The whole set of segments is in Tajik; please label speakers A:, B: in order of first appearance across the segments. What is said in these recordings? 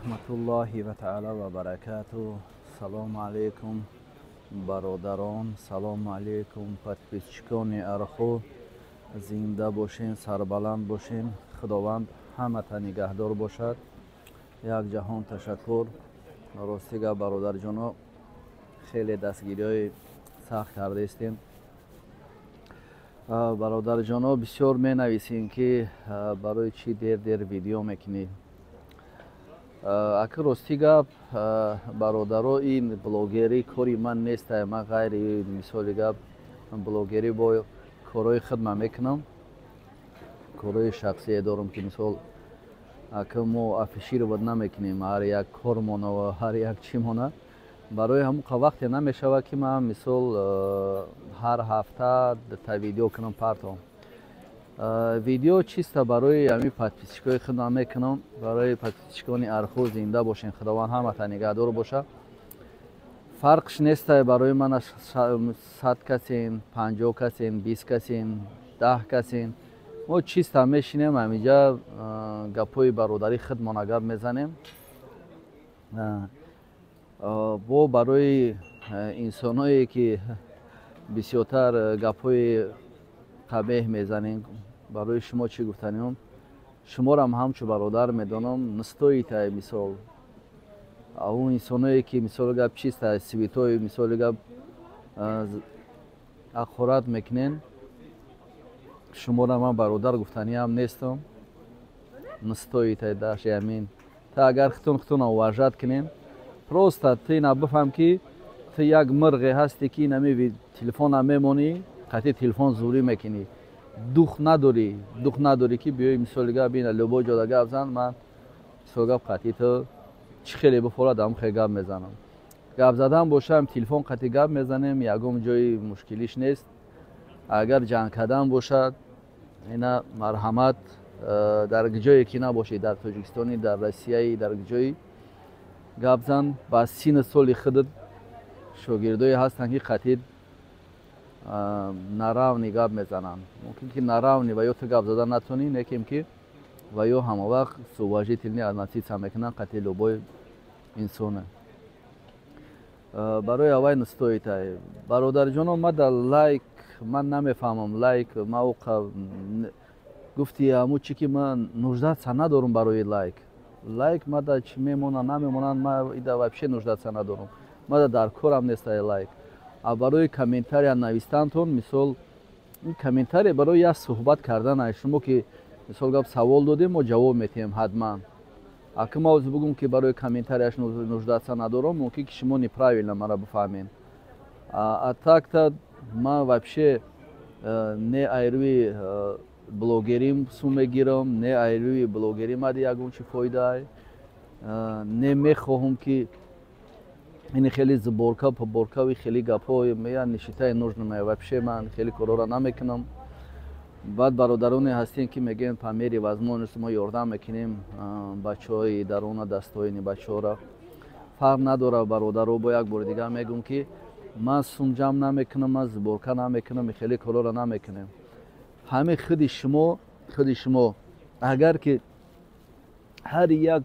A: rahmatullahi ve teala ve berekatuhu. Selamun aleyküm برادران، سلام علیکم پادپیچکان ارخو، زنده باشین، سربلند باشین، خداوند همه تا نگهدار باشد. یک جهان تشکر. راستیگه برادر جانو خیلی دستگیری سخت کرده استیم. برادر جانو بسیار می نویسین که برای چی دیر ویدیو میکنی. اگر راستی گپ برادرها این بلاگری کاری من نیست. من غیر مثال گپ بلاگری با کارهای خودم میکنم. کارهای شخصی دارم که مثال اگر ما افیشی رو بد نمیکنیم هر یک کارمون و هر یک چیمون برای همون وقت نمیشود که من مثال هر هفته تا ویدیو کنم پرتام. ویدیو چیست برای همین پادپیچکای خودم میکنم. برای پادپیچکان ارخو زنده باشین، خداوند همه تا نگهدار باشه. فرقش نیست برای من 100 کسین، 50 کسین، 20 کسین، 10 کسین. ما چیست میشینیم همینجا گپای برادری خودمان اگر میزنیم. با برای انسانایی که بسیارتر گپای قبیح میزنین، برای شما چی گفتنیم؟ شما را همچو برادر میدانم. نستویید مثال اون انسانایی که مثال گپ چیست سویتای مثال گپ اخورت میکنین، شما را من برادر گفتنی هم نیستم. نستویید داشت همین تا اگر ختون وجد کنین پروستا تینا بفهم که تو یک مرغ هستی که نمی تلفن هم میمونی قطعی تلفن زوری میکنی. دوخ نداری که بیای مثال گپ بین لبو جدا گپ زن. من مثال گپ قطعی تو چی خیلی بفورد هم خیلی گپ میزنم. گپ زدن باشم تلفن قطعی گپ میزنیم. یکم جای مشکلیش نیست. اگر جنگ کردن باشد اینا مرحمت در جایی که نباشی، در تاجیکستانی، در روسیه، در جایی گپ زن. با سین سال خودت شاگردای هستن که قطعی نراونی گپ میزنن. ممکن که نراونی و یا تو گپ زدن نتونی نکیم که و یا همه وقت سواجی تلنی از نتیجه سم میکنن قطعی لوبای انسانه. برای اوای نستویت برادر جانم ما در لایک من نمیفهمم. لایک ما گفتی همو چی که من 19 سنه دارم برای لایک ما در چی میمونن نمیمونن ما ایده وابشه 19 سنه دارم. ما در کارم نیست لایک. برای کامنتاری نوشتنتون مثال این کامنتاری برای یا صحبت کردن شما که مثال گپ سوال دادیم ما جواب میتیم حتما. اگه ما بگم که برای کامنتاریش 19 سنه دارم ممکن که شما неправильно مرا بفهمین. так то ما вообще не айруи блогерим сум мегирам, не айруи блогерим ади ягон чи фоида не мехоҳам ки این خیلی زبورکا پبورکا و خیلی گپای میان نشیته نوجنمه вообще من خیلی کارا نمیکنم. بعد برادرانی هستین که میگن پامیری возможность ما یاردم میکنیم بچهای درون دستایین بچه‌ها را. فرق نداره برادرها. با یک بار دیگه میگم که من سوم جمع نمیکنم، من زبورکا نمیکنم، خیلی کارا نمیکنم. همه خود شما اگر که هر یک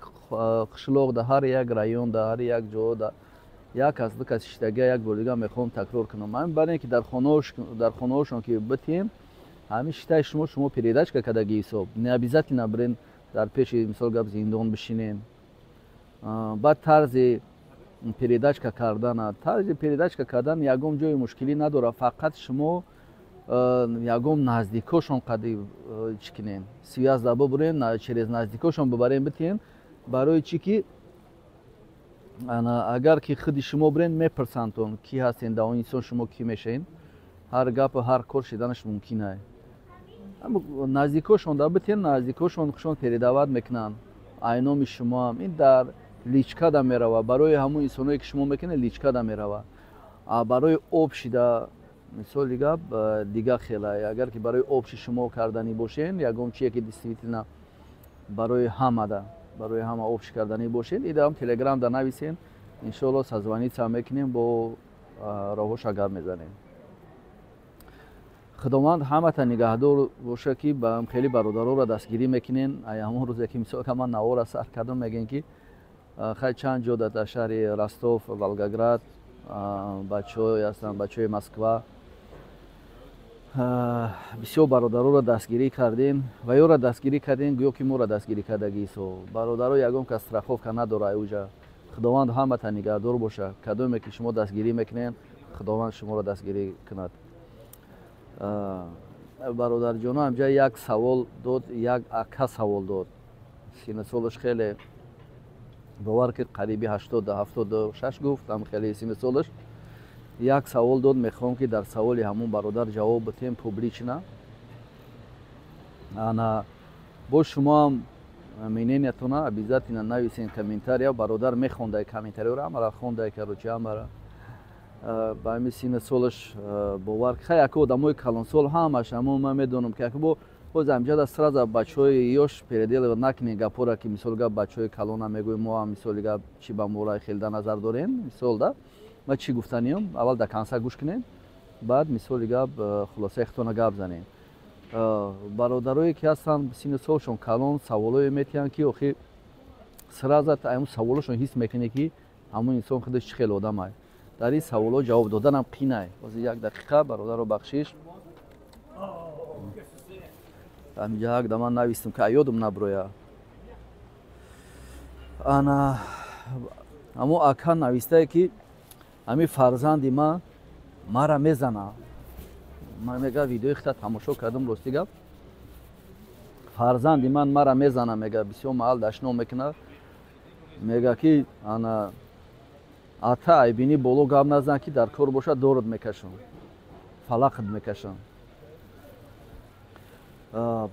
A: قشلاق در هر یک رایون در هر یک جا یک از دو کس شتگی یک بار دیگه میخوام تکرار کنم. من برای اینکه در خانه‌هاشون که بتیم همین شتای شما پیریداچکا کداگی حساب не обязательно برین در پیش مثال گپ زندان بشینین. بعد طرز پیریداچکا کردن یگم جای مشکلی نداره. فقط شما یگم نزدیکاشون قدی چکنین سیاز دابا برین через نزدیکاشون ببرین بتین. برای چی که اگر که خود شما برین میپرسنتون کی هستین دا اون انسان شما کی میشین. هر گپ هر کار شدنش ممکنه. نزدیکاشون دا بتین نزدیکاشون خشون پیریداوت میکنن. اینامی شما هم این در لیچکا دا میروه. برای همون انسانایی که شما میکنه لیچکا دا میروه. برای آب شده مثال دیگه خیلی اگر که برای آب شما کردنی باشین یگم چیه که دیستریتینا برای همه آب کردنی باشین. ایده هم تلگرام دا نویسین ان شاء الله سازوانی چا میکنیم با راهش اگر میزنیم. خداوند همه تا نگهدار باشه که خیلی برادرها را دستگیری میکنین. همون روز که مثال که من نوار سر کردم میگن که خیلی چند جا در شهر رستوف، ولگاگراد بچه‌های هستند، بچه‌های مسکوا بسیار برادرها را دستگیری کردیم و یا را دستگیری کردیم گویا که ما را دستگیری کردگی سو برادرها یگان که استرافوف نداره اوجا خداوند همه تا نگهدار باشه کدومی که شما دستگیری میکنین خداوند شما را دستگیری کند. برادر جان همجا یک سوال داد، یک اکا سوال داد، سینه سالش خیلی باور که قریبی 76 گفت، هم خیلی سینه سالش یک سوال داد. میخوام که در سوال همون برادر جواب بدیم پوبلیچنا. انا با شما هم منینتونا ابیزات اینا نویسین کامنتاریا برادر میخونده کامنتاریا را مرا خونده که روچه مرا با همین سینه سالش باور که خیلی اکو دموی کلان سال همش همون من میدونم که اکو باز همجا در سراز بچهای یوش پیردیل و نکنی گپورا که مثال گپ بچهای کلان هم میگویم ما هم مثال گپ چی با مورای خیلی در نظر داریم مثال ده ما چی گفتنیم اول در کنسا گوش کنیم بعد مثال گپ خلاصه اختونا گپ زنیم. برادرایی که هستن سینه سالشون کلان سوالای میتونن که آخی سراز همون سوالشون حس میکنه که همون انسان خودش خیلی آدم است. در این سوالا جواب دادن هم قینه. باز یک دقیقه برادر رو بخشیش. همینجا یک دمان نویستم که یادم نبرویا. انا همون اکا نویسته که همین فرزندی ما مرا میزنه. من میگه ویدیوی خطا تماشا کردم راستی گفت فرزندی من مرا میزنه میگه بسیار محل دشنو میکنه میگه که انا آتا ای بینی بولو گام نزن که در کار باشه دورت میکشم فلاخت میکشم.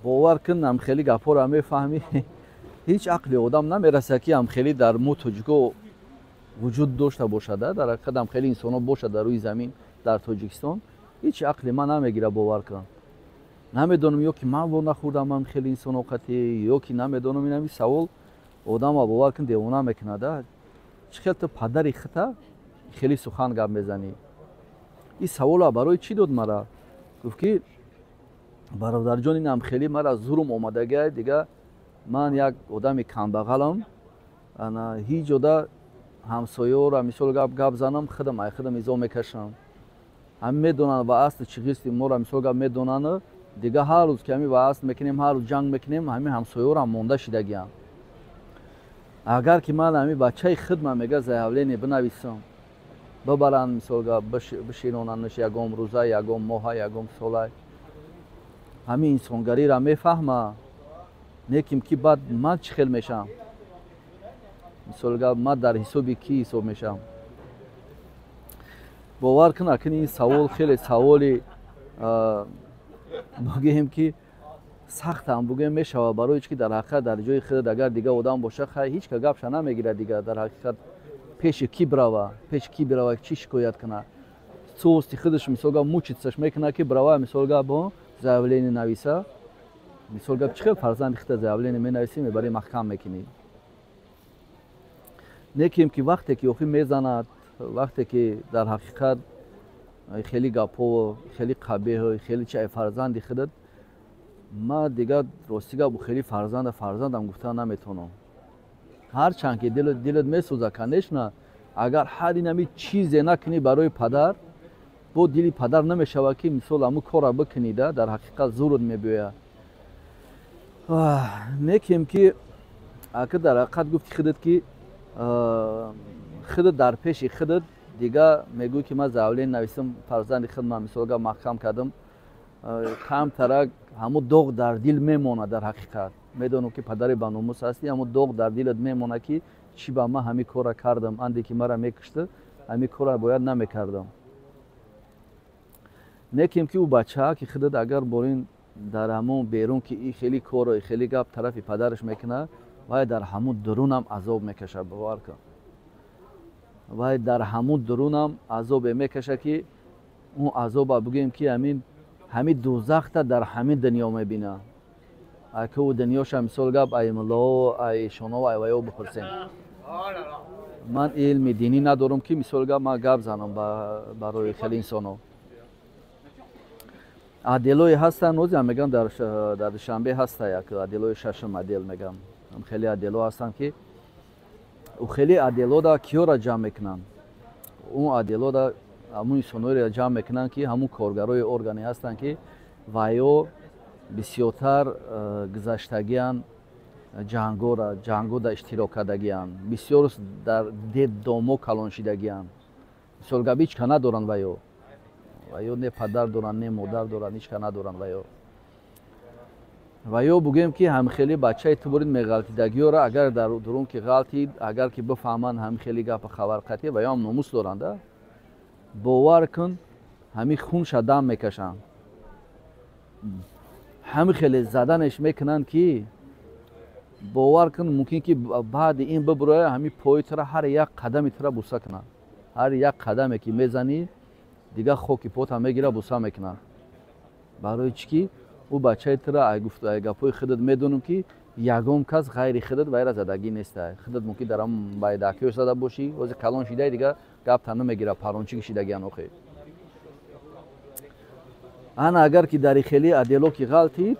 A: باور کن هم خیلی گپور هم میفهمی هیچ عقلی آدم نمیرسه که هم خیلی در موتوجگو وجود داشته باشه در حقیقت هم خیلی انسان ها باشه در روی زمین در تاجیکستان هیچ عقلی من نمیگیره باور کن. نمیدونم یا که من و نخوردم هم خیلی انسان اوقتی یا که نمیدونم این سوال آدم ها باور کن دیوانه میکنه ده چخیل تو پدری خطا خیلی سخن گپ میزنی. این سوال برای چی داد مرا؟ گفت که برادر جان این هم خیلی مرا زورم اومدگی دیگه من یک آدم کمبغلم انا هیچ جدا همسایه را مثال گپ زنم خودم ایزا میکشم. هم میدونن و اصل چیزی ما را مثال گپ میدونن دیگه هر روز که همین و اصل میکنیم هر روز جنگ میکنیم همین همسایه را مونده شدگیم. اگر که من همین بچه خودم میگه زیاولینی بنویسم ببرن مثال بشینوننش یکم روزه یکم ماه یکم ساله همین انسانگری را میفهمه نیکیم که بعد من چی خیل میشم مثال من در حسابی کی حساب میشم. باور کن اکنون این سوال خیلی سوالی بگیم که سخت هم بگیم میشه برای که در حقیقت در جای خود اگر دیگه آدم باشه خیلی هیچ که گپش نمیگیره دیگه در حقیقت پیش کی بروه چی شکایت کنه سوستی خودش مثلا موچیتش میکنه که بروه مثلا با زاولین نویسه مثلا چه فرزند خود زاولین می نویسی میبری محکم میکنی. نیکیم که وقتی که اوخی میزند وقتی که در حقیقت خیلی گپو خیلی قبیح خیلی چه فرزندی خودت ما دیگه راستیگه بو خیلی فرزندم گفتن نمیتونم. هر چند که دلت میسوزه کنش نه اگر حدی نمی چیزی نکنی برای پدر با دلی پدر نمیشوه که مثال همون کار بکنی در حقیقت زورت میبویه. نیکیم که اگر در حقیقت گفت خودت که خودت در پیش خودت دیگه میگوی که من زاولین نویسم فرزند خود من مثال محکم کردم کم ترک همون داغ در دل میمونه. در حقیقت میدونم که پدر بانوموس هستی همون داغ در دلت میمونه که چی با من همین کارا کردم اندی که مرا میکشته همین کارا باید نمیکردم. نیکیم که او بچه ها که خودت اگر برین در همون بیرون که این خیلی کار خیلی گپ طرف پدرش میکنه باید در همون درون هم عذاب میکشه. باور کن باید در همون درون هم عذاب میکشه که اون عذاب بگیم که همین دوزخ تا در همین دنیا میبینه. اگه او دنیاش هم مثال گپ ای ملا ای شانا و ای ویو بپرسیم. من علم دینی ندارم که مثال گپ من گپ زنم برای خیلی انسانو. عدلای هستن روزی هم میگم در شنبه هسته یک عدلای ششم عدل میگم هم خیلی عدلا هستن که و خیلی عدالت کیورا جمع میکنن اون عدالت همون انسان‌ها جمع میکنن که همون کارگرای ارگانی هستن که وایو بسیارتر گذشتگیان جنگو در اشتراک کردگیان بسیار در دید دامو کلان شدگیان مثال هیچ که ندارن وایو نه پدر دارن نه مادر دارن هیچ که ندارن وایو بگیم که هم خیلی بچه تو برین میغلطیدگی را اگر در درون که غلطید اگر که بفهمن هم خیلی گپ خبر قطعی وایو هم ناموس دارن باور کن همی خونش دم میکشن همی خیلی زدنش میکنن که باور کن ممکن که بعد این ببره همی پای تر هر یک قدمی تر بوسه کنن هر یک قدمی که میزنی دیگه خوکی پوت هم میگیره بوسه میکنن برای چی او بچه تر گپای خودت میدونم که یگم کس غیر خودت وایرا زدگی نیست خودت ممکن درم باید دکیو زده باشی واسه کلان شیده دیگه گپ تنه میگیره پرونچی کشیدگی انوخه انا اگر که در خیلی عدالت کی غلطی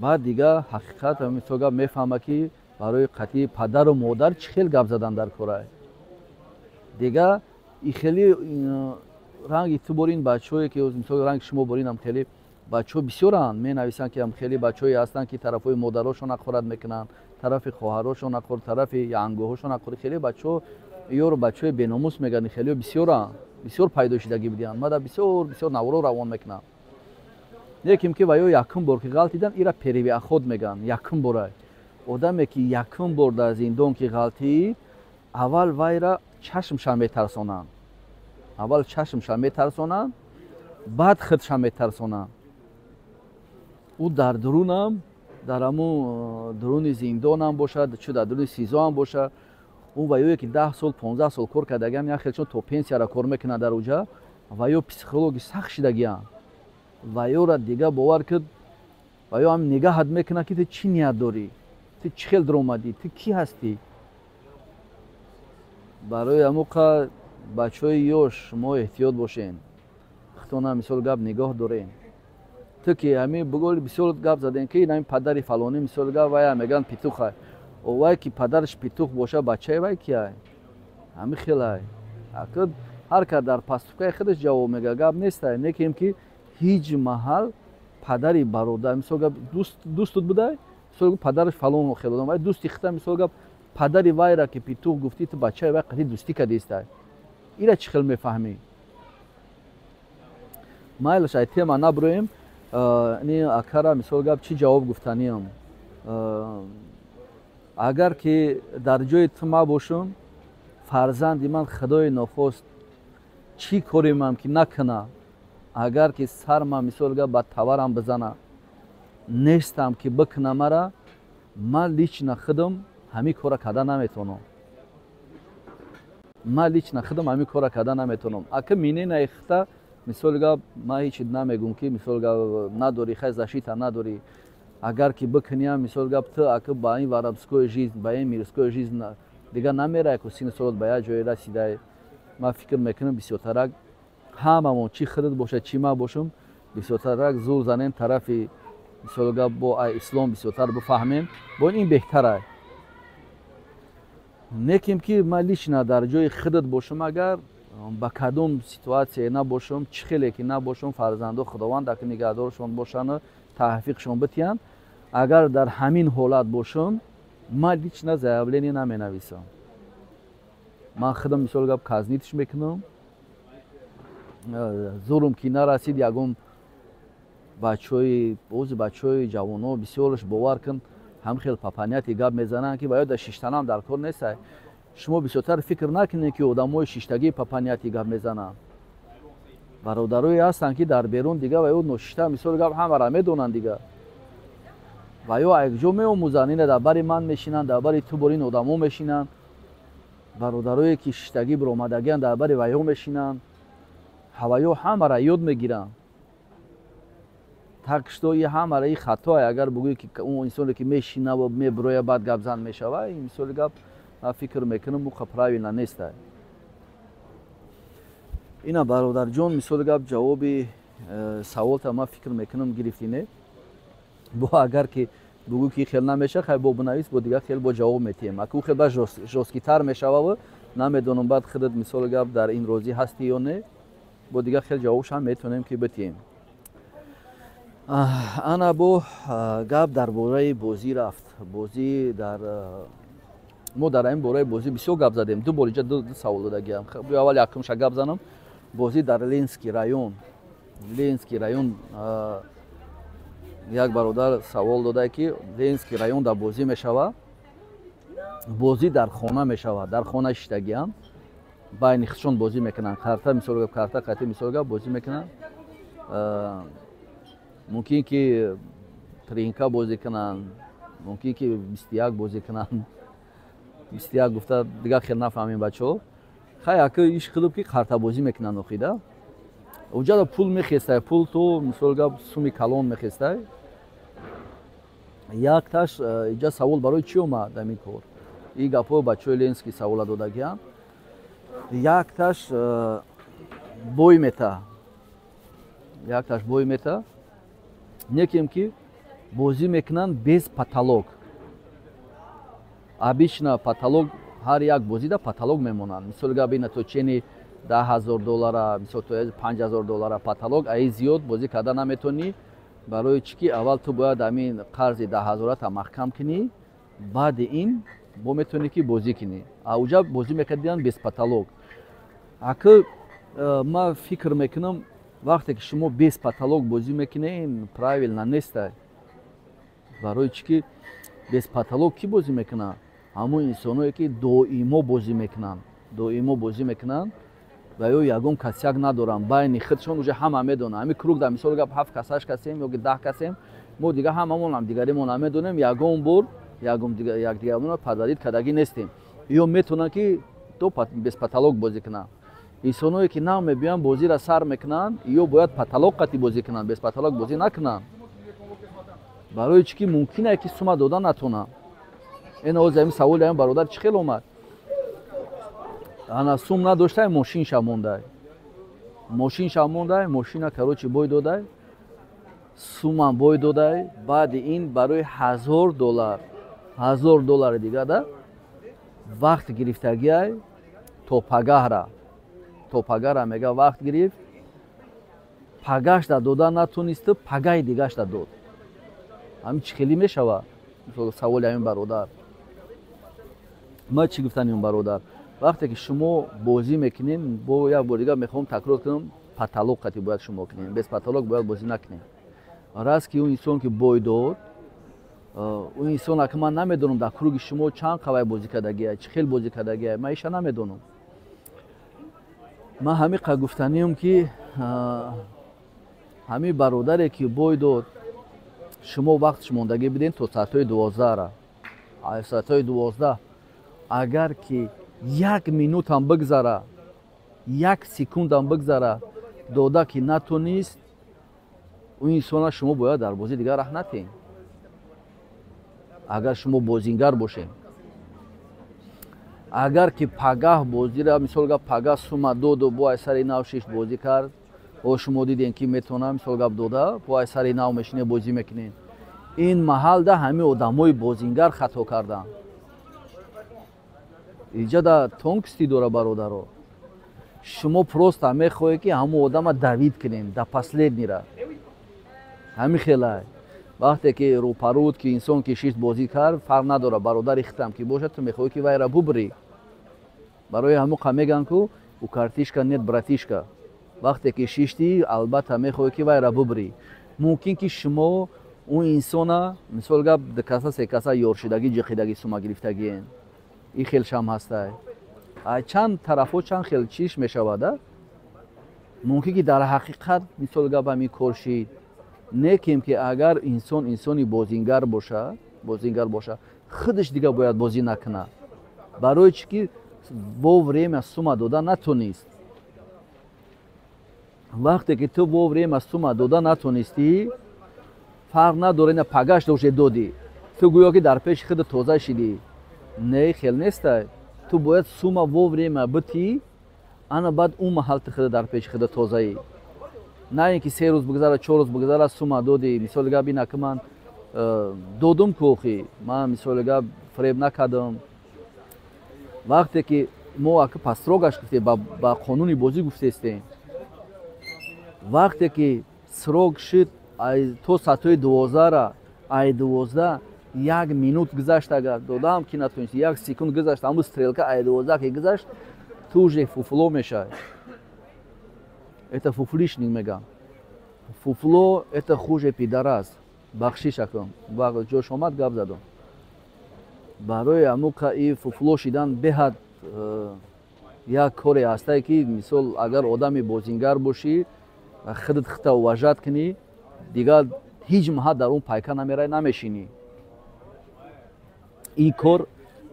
A: بعد دیگه حقیقت هم تو میفهمه که برای قطعی پدر و مادر چه خیلی گپ زدن در کاره دیگه این خیلی رنگ تو برین بچه‌ای که مثلا رنگ شما برین هم خیلی بچه‌ها بسیارن می نویسن که هم خیلی بچه‌ای هستن که طرفای مادراشون اخورت میکنن طرف خواهراشون اخور طرف ینگوهاشون اخور خیلی بچه‌ها یورو بچه‌ای بیناموس میگن خیلی بسیارن بسیار پیدا شدگی بودن ما دا بسیار نورو روان میکنن یکیم که وایو یکم بار که غلطی دن ایرا پریوی خود میگن یکم بار آدمی که یکم بار در زندان که غلطی اول وایرا چشمشان میترسونن اول چشمشان میترسونن بعد خودشان میترسونن او در درونم در همون درون زندان هم باشد چه در درون سیزا هم باشد اون وایوی که 10 سال 15 سال کار کردگی یا خیلی چون تو پنسیا را کار میکنه در اونجا وایو پسیکولوژی سخت شدگی وایو را دیگه باور کرد وایو هم نگاهت میکنه که تو چی نیت داری تو چه خیل در اومدی تو کی هستی برای هموقع بچهای یوش ما احتیاط باشین خطونا مثال گپ نگاه دارین تو که همین بگول بسیار گپ زدین که این پدری فلانی مثال گپ وای میگن پیتوخه او وای که پدرش پیتوخ باشه بچه وای کیه همین خیلی اکد هر که در پستوکای خودش جواب میگه گپ نیست نکیم که هیچ محل پدری برادر مثال گپ دوستت بوده مثال پدرش فلان خیلی وای دوستی خطا مثال گپ پدری وای را که پیتوخ گفتی تو بچه وای قضیه دوستی کدیست اینا چه خیلی میفهمی مایلش ایتی ما نبرویم نی اکرا مثال گپ چی جواب گفتنیم اگر که در جای تو ما باشم فرزندی من خدای نخواست چی کاری من که نکنه اگر که سر ما مثال گپ با تورم بزنه نیستم که بکنه مرا من لیچ نخدم همین کارا کردن نمیتونم ما لیچ نخدم همین کارا کردن نمیتونم اگه مینه نیخته مثال گپ ما هیچ نمیگم که مثال گپ نداری خیلی زشیت نداری اگر که بکنیم مثال گپ تو اگه با این ورابسکوی جیز با این میرسکوی جیز دیگه نمیره که سین سال باید جای رسیده ما فکر میکنم بسیارتر هممون چی خودت باشه چی ما باشم بسیارتر زور زنیم طرف مثال گپ با اسلام بسیارتر بفهمیم با این بهتره نکیم که ما لیش نه در جای خودت باشم اگر با کدوم سیتواسیه نباشم چه خیلی که نباشم فرزندو خداوند که نگهدارشون باشن تحقیقشون بتیان اگر در همین حالت باشم ما هیچ نه زیابلینی نمی نویسم من خودم مثال گپ کازنیتش میکنم زورم که نرسید یگم بچهای جوانو بسیارش باور کن هم خیلی پاپانیتی گپ میزنن که باید در شیشتن هم در کار نیست شما بسیارتر فکر نکنید که آدمای شیشتگی پاپانیتی گپ میزنن برادرای هستن که در بیرون دیگه و او نوشته مثال گپ همه را میدونن دیگه و یا یک جو میآموزن این در بری من میشینن در بری تو برین آدمو میشینن برادرای که شیشتگی برآمدگیان در بری ویو میشینن هوایو همه را یاد میگیرن تکشتو یه همه را این خطا اگر بگویی که اون انسانی که میشینه و میبروی بعد گپ زن میشوه این مثال گپ فکر میکنم مو خبراوی نیست اینا برادر جان مثال گپ جواب سوال تا ما فکر میکنم گرفتینه با اگر که بگو که خیلی نمیشه خیلی با بنویس با دیگه خیلی با جواب میتیم اگه خیلی با جوسکیتر میشه و نمیدونم بعد خودت مثال گپ در این روزی هستی یا نه با دیگه خیلی جوابش هم میتونیم که بتیم انا با گپ درباره بازی رفت بازی در ما در این باره بازی بسیار گپ زدیم دو بار اینجا دو سوال داده گیم خب اول یکمش گپ زنم بازی در لینسکی رایون یک برادر سوال داده که لینسکی رایون در بازی میشوه بازی در خانه میشوه در خانه شتگیان بین خودشون بازی میکنن کارتا مثال گپ کارتا قطعی مثال گپ بازی میکنن ممکن که ترینکا بازی کنن ممکن که 21 بازی کنن 21 گفته دیگه خیلی نفهمیم بچه‌ها خیلی اگه ایش خلوب که کارتا بازی میکنن اخیده اونجا پول میخسته پول تو مثال گپ سومی کلون میخسته یک تاش اینجا سوال برای چی اومد در این کار این گپو بچه‌های لینسکی سوال داده گیان یک تاش بوی میتا неким ки бозӣ мекунанд без патолог обычно патолог ҳар як бозида патолог мемонанд мисол габина то чени $10,000 мисол то $5,000 патолог аи зиёд бозӣ карда наметавонӣ барои чӣ ки аввал ту бояд амин қарзи $10,000 маҳкам кунӣ баъди ин бо метавонӣ ки бозӣ кунӣ ауҷа бозӣ мекардиянд без патолог ака ман фикр мекунам вақте ки шумо без патолог бозӣ мекунед правилно нест барои чӣ ки без патолог ки бозӣ мекунад ҳамон инсоное ки доимо бозӣ мекунанд ва ё ягон касяк надоранд байни худшон уже ҳама медонанд ҳамин круг дар мисол гап 7 касаш касем ё 10 касем мо дига ҳамамон ҳам дигаримон намедонем ягон бор якдигармон падарид кардагӣ нестем ё метавонанд ки то без патолог бозӣ кунанд инсоное ки нав мебиёнд бозира сар мекунанд ё бояд патолог қати бозӣ кунанд без патолог бозӣ накунанд барои чӣ ки мумкин аст ки сума дода натонанд ин ҳозир ҳамин саволи ҳамин бародар чӣ хел омад ана сум надоштай мошинша мондай мошина карочи бой додай сумам бой додай баъди ин барои $1,000 дигада вақт гирифтагиай то пагаҳра мега вақт гирифт пагашда дода натонисту пагаи дигашда дод ҳамин чӣ хелӣ мешава саволи ҳамин бародар ман чӣ гуфтаним бародар вақте ки шумо бозӣ мекунед бо як бор дига мехоҳам такрор кунам патолог қати бояд шумо кунед без патолог бояд бозӣ накунед раз ки он инсон ки бой дод он инсон ака ман намедонам дар круги шумо чанд қавай бозӣ кардагия чӣ хел бозӣ кардагия ман иша намедонам ман ҳамин қа гуфтаним ки ҳамин бародаре ки бой дод шумо вақтш мондагӣ биден то соати 12 агар ки 1 минутам бигзара 1 секундам бигзара дода ки натонист он инсона шумо бояд дар бозӣ дигар раҳ натем агар шумо бозингар бошем агар ки пагаҳ бозира мисол гап пагаҳ сума доду бо ай сари нав шиш бозӣ кард о шумо дидем ки метавонад мисол гап дода бо ай сари нав мешинед бозӣ мекунед ин маҳалда ҳамин одамои бозингар хато карданд инҷа да тонкисти дора бародаро шумо просто мехоҳед ки ҳамон одама давид кунем да последнира ҳамин хелай вақте ки рӯпаруд ки инсон ки шишт бозӣ кард фарқ надорад бародари хитам ки бошад ту мехоҳӣ ки вайра бубрӣ барои ҳамон қа мегӯянд ку у картишка нет братишка вақте ки шишти албатта мехоҳӣ ки вайра бубрӣ мумкин ки шумо он инсона мисол гап дукаса секаса ёршидагӣ ҷиқидагӣ сума гирифтагиен ин хелшам ҳастай чанд тарафо чанд хел чиш мешавада мумкин ки дар ҳақиқат мисол гап ҳамин коршид некем ки агар инсон инсони бозингар боша худаш дига бояд бозӣ накунад барои чӣ ки во время сума дода натонист вақте ки ту во время сума дода натонистӣ фарқ надора ина пагаш уже додӣ ту гӯё ки дар пеши худ тоза шидӣ не хел нестай ту бояд сума во время битӣ ана баъд он маҳал ту худ дар пеши худ тозаӣ на ин ки 3 рӯз бигзара 4 рӯз бигзара сума додӣ мисоли гап ина ки ман додум кӯхӣ ман мисоли гап фреб накардам вақте ки мо аки пастрогаш гуфтем ба қонуни бозӣ гуфтестем вақте ки срок шид то сатои 12-ра ай 12 1 минут гузашт агар додам ки натонисти 1 секунд гузашт ҳамун стрелка ай 12 ки гузашт ту уже фуфло мешавад это фуфлишник мегам фуфло это хуже пидарас бахшиша кун ҷош омад гап задам барои амуқа и фуфло шидан беҳад як коре ҳастае ки мисол агар одами бозингар бошӣ худат худта уважат кунӣ дигар ҳеҷ маҳал дар он пайка намераи намешинӣ ин кор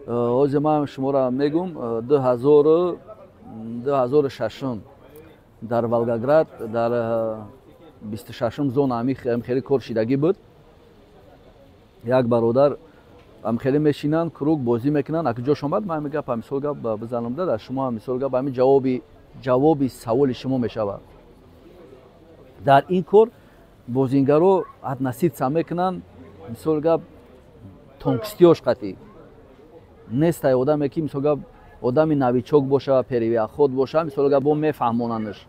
A: ҳозир ман шуморо мегум 2006 дар Волгоград дар 26 зона амхели кор шидагӣ буд як бародар амхели мешинанд круг бозӣ мекунанд аки ҷош омад ман мегапа мисол гап бизанам дада шумо мисол гап ҳамин ҷавоби саволи шумо мешавад дар ин кор бозингаро наситса мекунанд мисол гап тонкистиёш қатӣ нестай одаме ки мисол гап одами навичок боша перевиаход боша мисол гап бо мефаҳмонандаш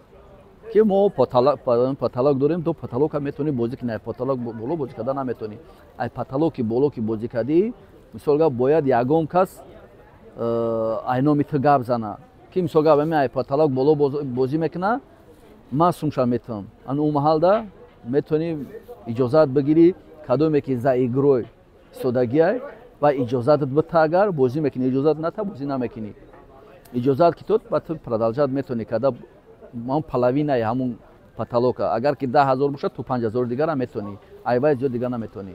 A: ки мо потолок дорем то потолока метонӣ бозӣ кунӣ ай потолок боло бозӣ карда наметонӣ ай потолоки боло ки бозӣ кардӣ мисол гап бояд ягон кас ай номи ту гап зана ки мисол гап ами ай потолок боло бозӣ мекуна ман сумша метавам ан он маҳалда метонӣ иҷозат бигирӣ кадоме ки за игрой истодагиай ва иҷозатат бита агар бозӣ мекунӣ иҷозат ната бозӣ намекунӣ иҷозат ки тод ба ту продолжат метонӣ карда ҳамун половинаи ҳамун потолока агар ки 10,000 бошад ту 5,000 дигара метонӣ айвай зиёд дигар наметонӣ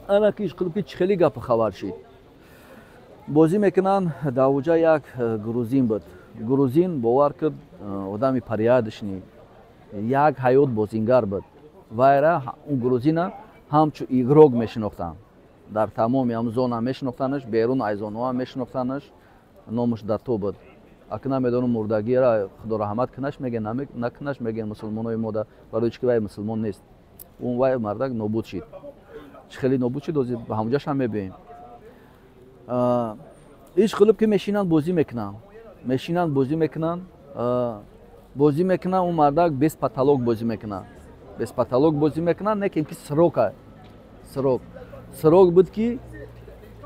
A: ана ки ишқилиб ки чӣ хели гапи хабар шид бозӣ мекунанд давуҷа як грузин буд грузин бовар кард одами порядочный як ҳаёт бозингар буд вайра он грузина ҳамчун игрок мешинохтанд дар тамоми ҳам зона мешинохтанаш берун аз зонаҳо ҳам мешинохтанаш номаш дато буд аки намедонам мурдагиро худо раҳмат кунаш мегӯяд накунаш мегӯяд мусулмонои мода барои чӣ ки вай мусулмон нест он вай мардак нобуд шид чӣ хеле нобуд шид ҳозир ба ҳамуҷашам мебинем иш қилиб ки мешинанд бозӣ мекунанд он мардак без потолок бозӣ мекунад не ки срока срок буд ки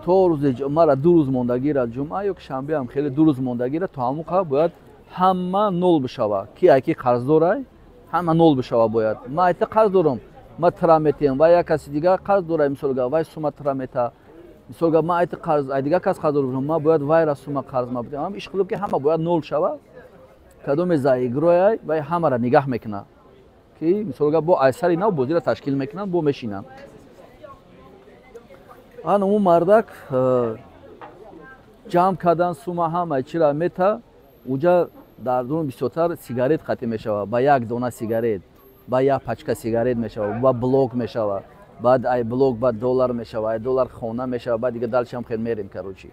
A: то рӯзи мара 2 рӯз мондагира ҷумъа ё ки шанбеам хеле 2 рӯз мондагира то ҳамун қадр бояд ҳама нол бишава ки айки қарз дорай ҳама нол бишава бояд ман айта қарз дорам ма тира метем ва як каси дигар қарз дорай мисол гап вай сума тира мета мисол гап ман айта қарз ай дигар кас қарз дорам ман бояд вайра сума қарз ма бидем ҳам иш қилиб ки ҳама бояд нол шава кадоме заигрояй вай ҳамаро нигаҳ мекунад ки мисол гап бо айсари нав бозиро ташкил мекунанд бо мешинанд ана он мардак ҷамъ кардан сума ҳама чира мета уҷа дар дурун бисёртар сигарет қатъи мешава ба як дона сигарет ба як пачка сигарет мешава ба блок мешава баъд ай блок ба доллар мешава ай доллар хона мешава баъд дига далчам хел мерем карочи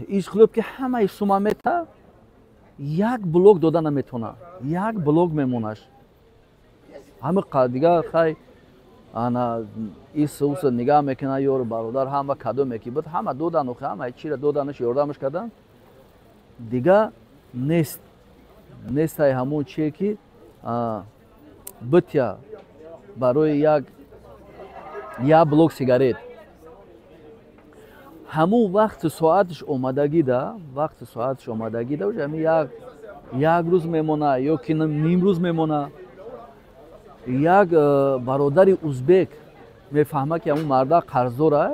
A: иш қилиб ки ҳамаи сума мета як блок дода наметона як блок мемонаш ҳами дига хай ана исуса нигаҳ мекунад ёру бародар ҳама кадоме ки буд ҳама додан охи ҳама чира доданаш ёрдамаш кардан дига нестай ҳамон чие ки бутя барои як блок сигарет ҳамун вақти соаташ омадагида ҳами як рӯз мемона ё ки ним рӯз мемона як бародари узбек мефаҳма ки ҳамун марда қарздора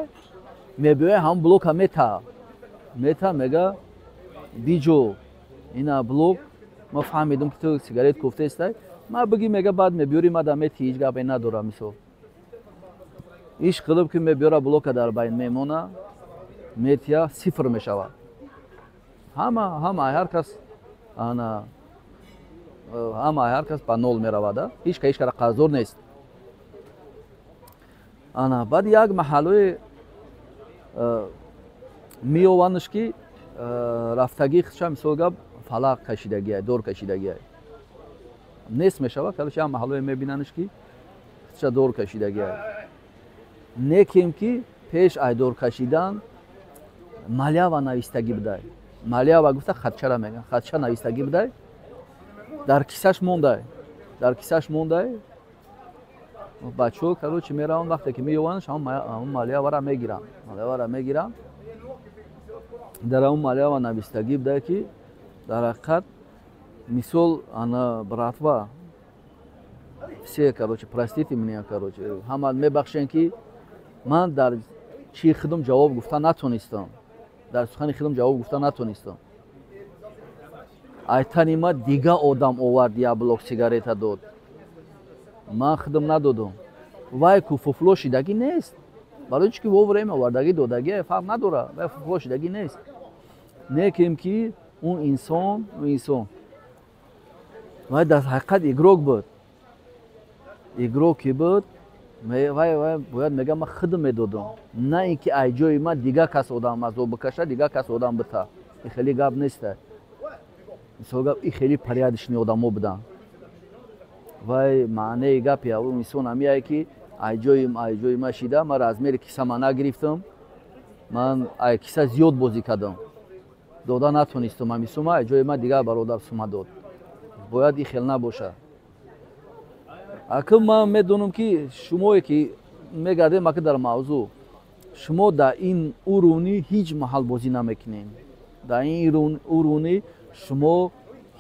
A: мебиёя ҳамун блока мета мега диҷо ина блок ма фаҳмидам ки ту сигарет куфтестай ма биги мега баъд мебиёри ма дамети ҳеҷ гапе надора мисол иш қилиб ки мебиёра блока дар байн мемона метия сифр мешава ҳама ҳар кас ба нол меравад ҳеҷ кара қарздор нест ана баъд як маҳаллое меёвандаш ки рафтагии худша мисол гап фалақ кашидагиай дор кашидагиай нест мешава калоч як маҳаллое мебинанаш ки дасташа дор кашидагиай. Некем ки пеш ай дор кашидан малява навистагӣ будай. Малява гуфта хатчара мегӯянд. Хатча навистагӣ будай. Дар кисаш мондай. Дар кисаш мондай. Бачаҳо короче мераванд вақте ки меёванд ҳамон малява мегиранд. Малява мегиранд. дар ҳамон малява навистагӣ будай ки дар ҳақиқат мисол ана братва все короче простите меня короче ҳама мебахшен ки ман дар чӣ хидм ҷавоб гуфта натонистам. Дар сухани хидм ҷавоб гуфта натонистам. Айтани ма дига одам овард як блок сигарета дод. Ман хидм надодам. Вай ку фуфло шидагӣ нест. барои чӣ ки во время овардагӣ додагӣ фарқ надорад. Вай фуфло шидагӣ нест. Некем ки он инсон вай дар ҳақиқат игрок буд. Игрок ки буд вай бояд мега ман хидм медодам. На ин ки ай ҷои ман дига кас одам азоб бикаша, дига кас одам бита. Ин хеле гап неста. Мисол гап ин хеле порядочни одамо буданд. Вай маънаи гапи он инсон ҳамияе ки ай ҷои ман шида, ман размери кисама нагирифтам. Ман ай киса зиёд бозӣ кардам. дода натонистам ҳами сума, ай ҷои ман дигар бародар сума дод. Бояд ин хел набоша. Акн ман медонам ки шумое ки мегардем аки дар мавзӯъ, шумо дар ин уровни ҳеҷ маҳал бозӣ намекунед. Дар ин уровни шумо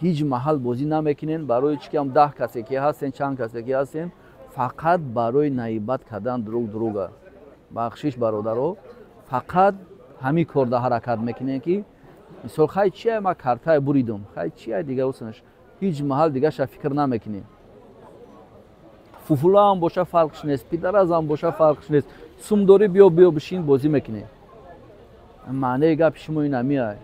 A: ҳеҷ маҳал бозӣ намекунед. Барои чӣ ки ҳам 10 касе ки ҳастен, чанд касе ки ҳастен, фақат барои наибат кардан друга. Бахшиш бародаро, фақат ҳамин кор дар ҳаракат мекунед ки мисол хай чи ай ман картае буридам, хай чи ай дига уснаш, ҳеҷ маҳал дигаша фикр намекунед. фуфула ҳам боша фарқш нест, пидараз ҳам боша фарқш нест. Сумдори биё бишин бозӣ мекунед. маънаи гапи шумо ин ҳамияй.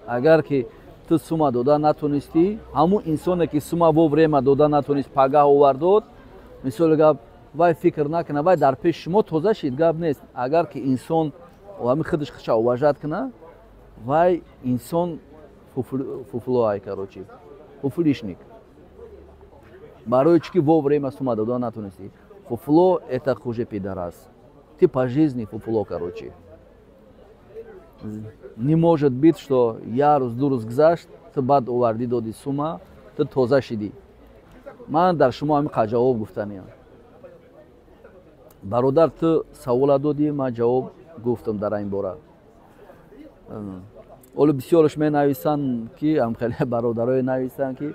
A: Агар ки ту сума дода натонистӣ, ҳамун инсоне ки сума во время дода натонист пагаҳ овардод, мисоли гап вай фикр накуна, вай дар пеши шумо тоза шид, гап нест. Агар ки инсон ҳамин худаш хиша уважат куна, вай инсон фуфлоай короче, фуфлишник. Барои чӣ ки во время сума дода натонистӣ. Фуфло это хуже пидарас. Ты по жизни фуфло короче. Не может быть, что я рӯз ду рӯз гузашт, ту баъд овардӣ доди сума, ту тоза шидӣ. Ман дар шумо ҳамин қадр ҷавоб гуфтаниям. Бародар ту савола додӣ, ман ҷавоб гуфтам дар ин бора. Оло бисёраш менависанд ки хеле бародарое нависанд ки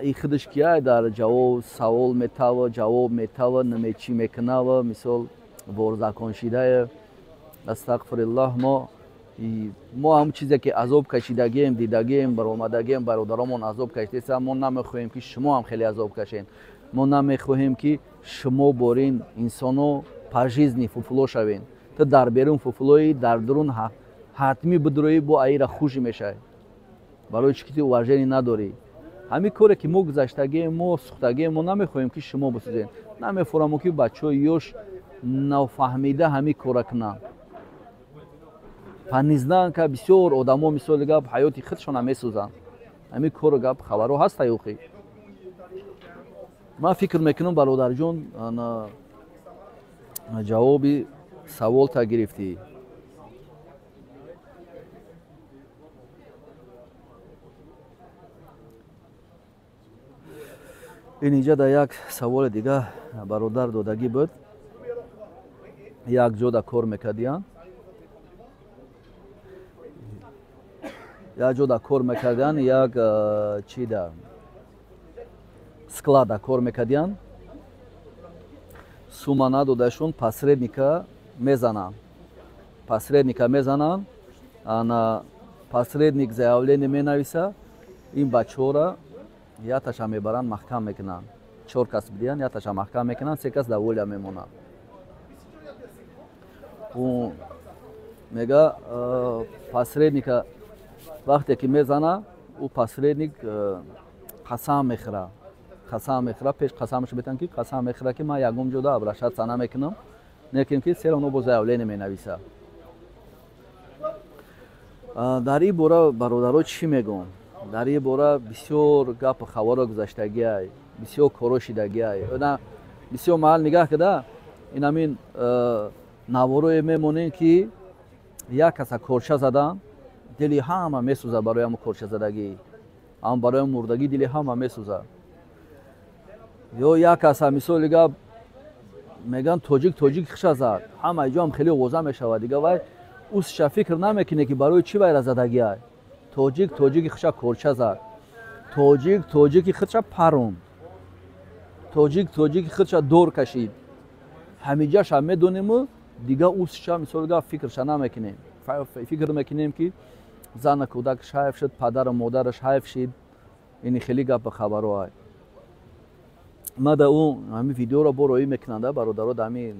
A: ин худаш ки ай дар ҷавоб савол метава, ҷавоб метава, намечӣ мекунава, мисол ворзакон шидае. Астағфируллоҳ, мо ҳамун чизе ки азоб кашидагем, дидагем, баромадагем, бародаромон азоб кашидесам, мо намехоҳем ки шумо ҳам хеле азоб кашед. Мо намехоҳем ки шумо борин инсоно по жизни фуфло шавед. Ту дар берун фуфлои, дар дурун ҳатмӣ бидроӣ бо аира хуши мешавӣ. Барои чӣ ки ту уважение надорӣ. ҳамин коре ки мо гузаштагем, мо сухтагем, мо намехоҳем ки шумо бисӯзед. Намефурamo ки бачаҳои ёш навфаҳмида ҳамин кора кунанд. Паниздан ка бисёр одамо мисоли гап ҳаёти худшона месӯзанд. ҳамин кор гап хабаро ҳаста ёхи. Ман фикр мекунам бародарҷон ҷавоби саволта гирифтӣ. ин инҷа дар як саволи дига бародар додагӣ буд. Як ҷода кор мекардиянд. Як ҷода кор мекардиянд, як чида склада кор мекардиянд. Сума надодашон, посредника мезананд. Посредника мезананд. Ана посредник заявление менависа. Ин бачаҳора якташа мебаранд, маҳкам мекунанд. 4 кас бидиянд, якташа маҳкам мекунанд, 3 кас дар воля мемонанд. Мега посредника вақте ки мезана, ӯ посредник қасам мехӯрад. Қасам мехӯрад, пеш қасамаш бетан ки қасам мехӯрад ки ман ягон ҷода обращаться намекунам. Некем ки все равно бо заявление менависа. Дар ин бора бародаро чӣ мегӯям? Дар ин бора бисёр гапу хабаро гузаштагиай, бисёр коро шидагиай. бисёр маҳал нигаҳ карда ин ҳамин наворое мемонем ки як каса корча задан дили ҳама месӯзад барои ҳамн корчазадагӣ ҳам барои мурдагӣ дили ҳама месӯзад. ё як каса мисоли гап мегӯянд тоҷик хиша зад ҳама ҷоам хеле овоза мешавад дига вай ӯсша фикр намекунад ки барои чӣ вайра задагиай. тоҷики хиша корча зад, тоҷики хиша парон, тоҷики хиша дор кашид. ҳамиҷаша медонему дига ӯсша мисоли гап фикрша намекунем. фикр мекунем ки зана кӯдак ҳайф шуд, падару модараш ҳайф шид. ини хеле гапа хабароай. ма да ӯ ҳамин видеоро бо роӣ мекунанда бародаро да ҳамин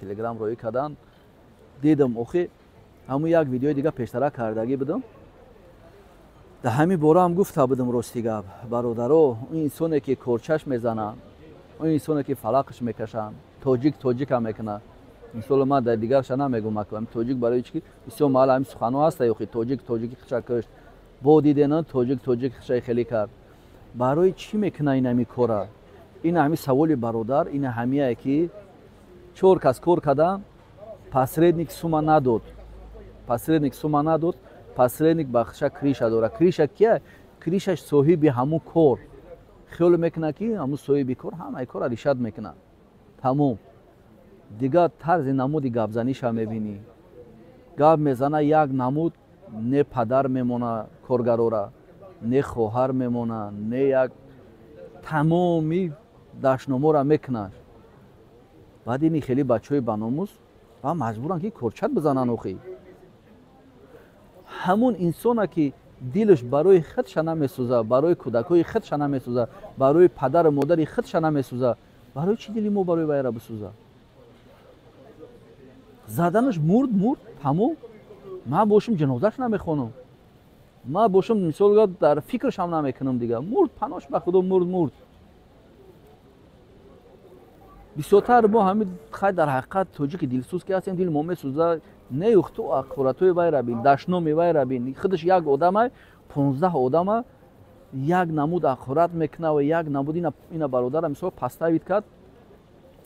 A: телеграм роӣ кардан дидам охи ҳамун як видеои дига пештара кардагӣ будам. да ҳамин бора ҳам гуфта будам рости гап бародаро ин инсоне ки корчаш мезанад, ин инсоне ки фалақаш мекашанд, тоҷикам мекунад. мисоли ман дар дигарша намегӯм акам тоҷик барои чӣ бисёр маҳал ҳамин суханҳо ҳаста ёхи тоҷики хиша кушт, бо дидена тоҷик хишаи хеле кард. барои чӣ мекунад ин ҳамин кора? ин ҳамин саволи бародар ин ҳамияе ки 4 кас кор кардан посредник сума надод. Посредник ба хиша криша дорад. Криша кия? Кришаш соҳиби ҳамун кор. хиёл мекунад ки ҳамун соҳиби кор ҳамаи кора ришад мекунад. тамом. дига тарзи намуди гапзаниша мебинӣ. гап мезана як намуд не падар мемона коргарора, не хоҳар мемона, не як тамоми даштномора мекунад. баъд ини хеле бачаҳои баномус ва маҷбуранд ки корчат бизананд охи. ҳамун инсоне ки дилаш барои худша намесӯзад, барои кӯдакҳои худша намесӯзад, барои падару модари худша намесӯзад, барои чӣ дили мо барои вайра бисӯзад? заданаш мурд тамом. ман бошам ҷанозаш намехонам. ман бошам мисоли гап дар фикрашам намекунам дига. мурд панош ба худо мурд. бисёртар мо ҳамин хай дар ҳақиқат тоҷики дилсӯз ки ҳастем дили мо месӯзад. не ухту ақуратҳои вайра бин, даштноми вайра бин. худаш як одама 15 одама як намуд ақурат мекунад ва як намуд ина бародара мисол паставид кард.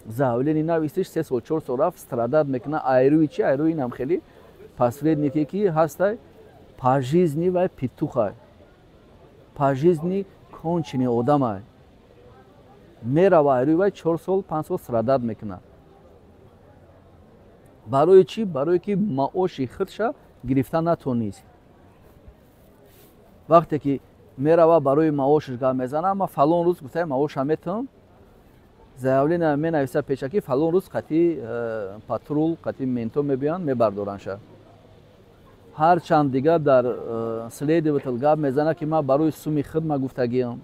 A: заявлени нависиш 3 сол 4 сол рафт страдат мекунад. айрӯи чи? айрӯи инам хеле посреднике ки ҳастай пожизни вай петухай. пожизни кончини одамай. мерава айрӯи вай 4 сол 5 сол страдат мекунад. барои чӣ? барое ки маоши худша гирифта натонист. вақте ки мерава барои маошаш гап мезана, ма фалон рӯз гуфтаи маоша метавам заявление менависа пеша ки фалон рӯз қатъи патрул, қатъи менто мебиёянд мебардоранша. ҳарчанд дига дар следовател гап мезана ки ман барои суми худ ма гуфтагиам.